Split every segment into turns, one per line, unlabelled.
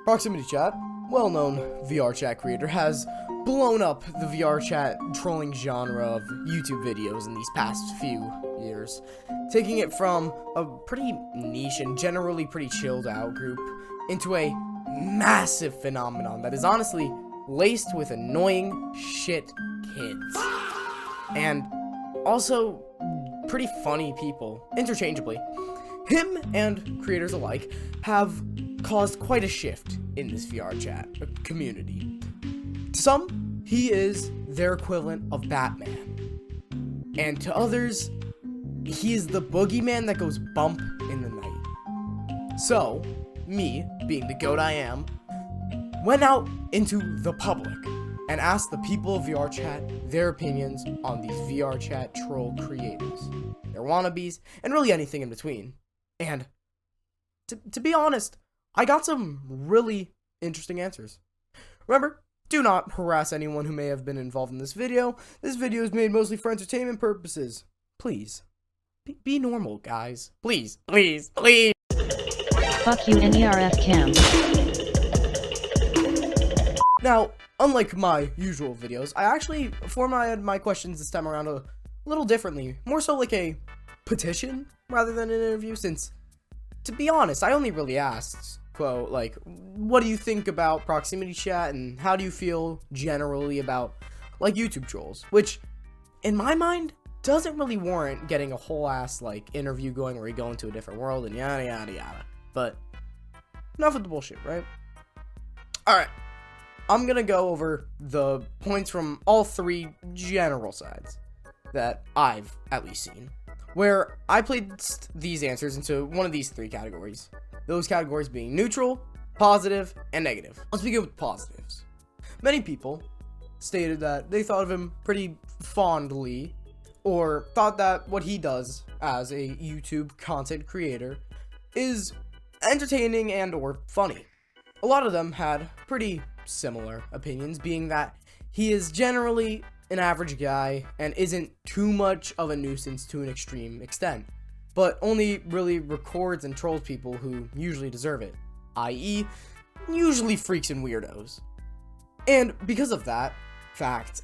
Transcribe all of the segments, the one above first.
ProximityChat, well-known VR chat creator, has blown up the VR chat trolling genre of YouTube videos in these past few years, taking it from a pretty niche and generally pretty chilled out group into a massive phenomenon that is honestly laced with annoying shit kids. And also pretty funny people, interchangeably. Him and creators alike have caused quite a shift in this VR chat community. To some, he is their equivalent of Batman. And to others, he is the boogeyman that goes bump in the night. So, me, being the goat I am, went out into the public and asked the people of VR chat their opinions on these VR chat troll creators, their wannabes, and really anything in between. And to be honest, I got some really interesting answers. Remember, do not harass anyone who may have been involved in this video. This video is made mostly for entertainment purposes. Please, be normal, guys. Please, please, please.
Fuck you, NERF Cam.
Now, unlike my usual videos, I actually formatted my questions this time around a little differently. More so like a petition rather than an interview, since, to be honest, I only really asked, quote, like, what do you think about ProximityChat and how do you feel generally about, like, YouTube trolls? Which, in my mind, doesn't really warrant getting a whole ass, like, interview going where you go into a different world and yada yada yada. But, enough with the bullshit, right? Alright, I'm gonna go over the points from all three general sides that I've at least seen, where I placed these answers into one of these three categories. Those categories being neutral, positive, and negative. Let's begin with positives. Many people stated that they thought of him pretty fondly, or thought that what he does as a YouTube content creator is entertaining and or funny. A lot of them had pretty similar opinions, being that he is generally an average guy and isn't too much of a nuisance to an extreme extent, but only really records and trolls people who usually deserve it, i.e., usually freaks and weirdos. And because of that fact,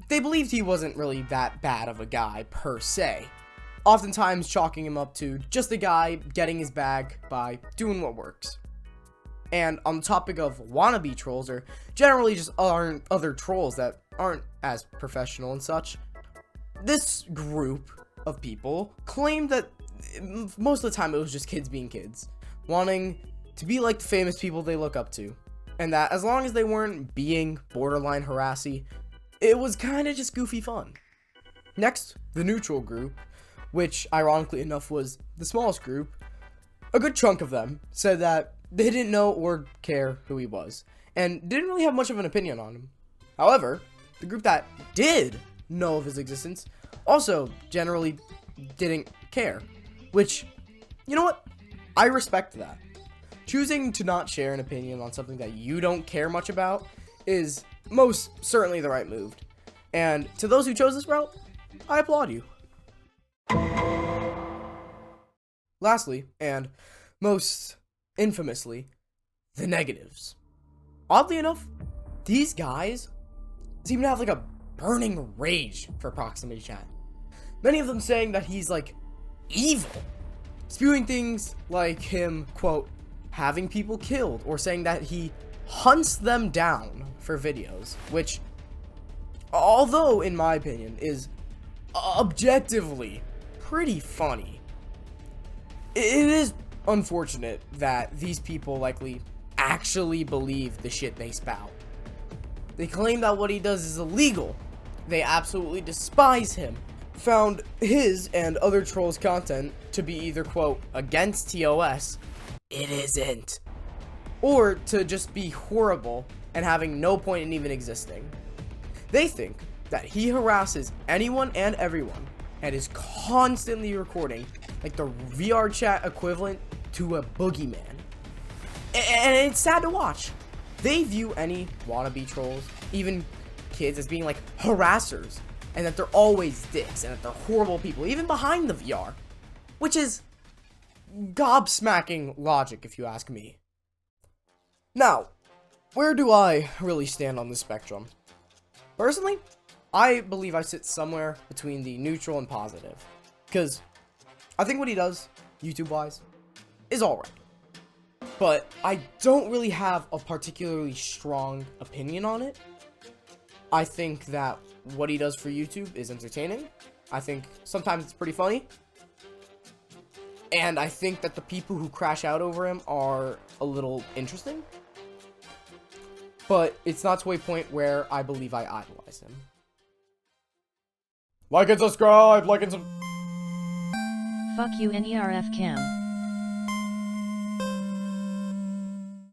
they believed he wasn't really that bad of a guy per se, oftentimes chalking him up to just a guy getting his bag by doing what works. And on the topic of wannabe trolls, or generally just other trolls that aren't as professional and such, this group of people claimed that most of the time it was just kids being kids, wanting to be like the famous people they look up to, and that as long as they weren't being borderline harassy, it was kind of just goofy fun. Next, the neutral group, which ironically enough was the smallest group. A good chunk of them said that they didn't know or care who he was, and didn't really have much of an opinion on him. However, the group that did know of his existence also generally didn't care, which, you know what? I respect that. Choosing to not share an opinion on something that you don't care much about is most certainly the right move. And to those who chose this route, I applaud you. Lastly, and most infamously, the negatives. Oddly enough, these guys seem to have like a burning rage for ProximityChat. Many of them saying that he's like evil, spewing things like him, quote, having people killed, or saying that he hunts them down for videos, which, although in my opinion is objectively pretty funny, it is unfortunate that these people likely actually believe the shit they spout. They claim that what he does is illegal. They absolutely despise him. Found his and other trolls' content to be either, quote, against TOS, it isn't, or to just be horrible and having no point in even existing. They think that he harasses anyone and everyone and is constantly recording like the VR chat equivalent to a boogeyman. And it's sad to watch. They view any wannabe trolls, even kids, as being like harassers, and that they're always dicks, and that they're horrible people, even behind the VR, which is gobsmacking logic if you ask me. Now, where do I really stand on the spectrum? Personally, I believe I sit somewhere between the neutral and positive. Because I think what he does, YouTube-wise, is alright. But I don't really have a particularly strong opinion on it. I think that what he does for YouTube is entertaining. I think sometimes it's pretty funny. And I think that the people who crash out over him are a little interesting. But it's not to a point where I believe I idolize him. Like and subscribe, like and
Fuck you, NERF Cam.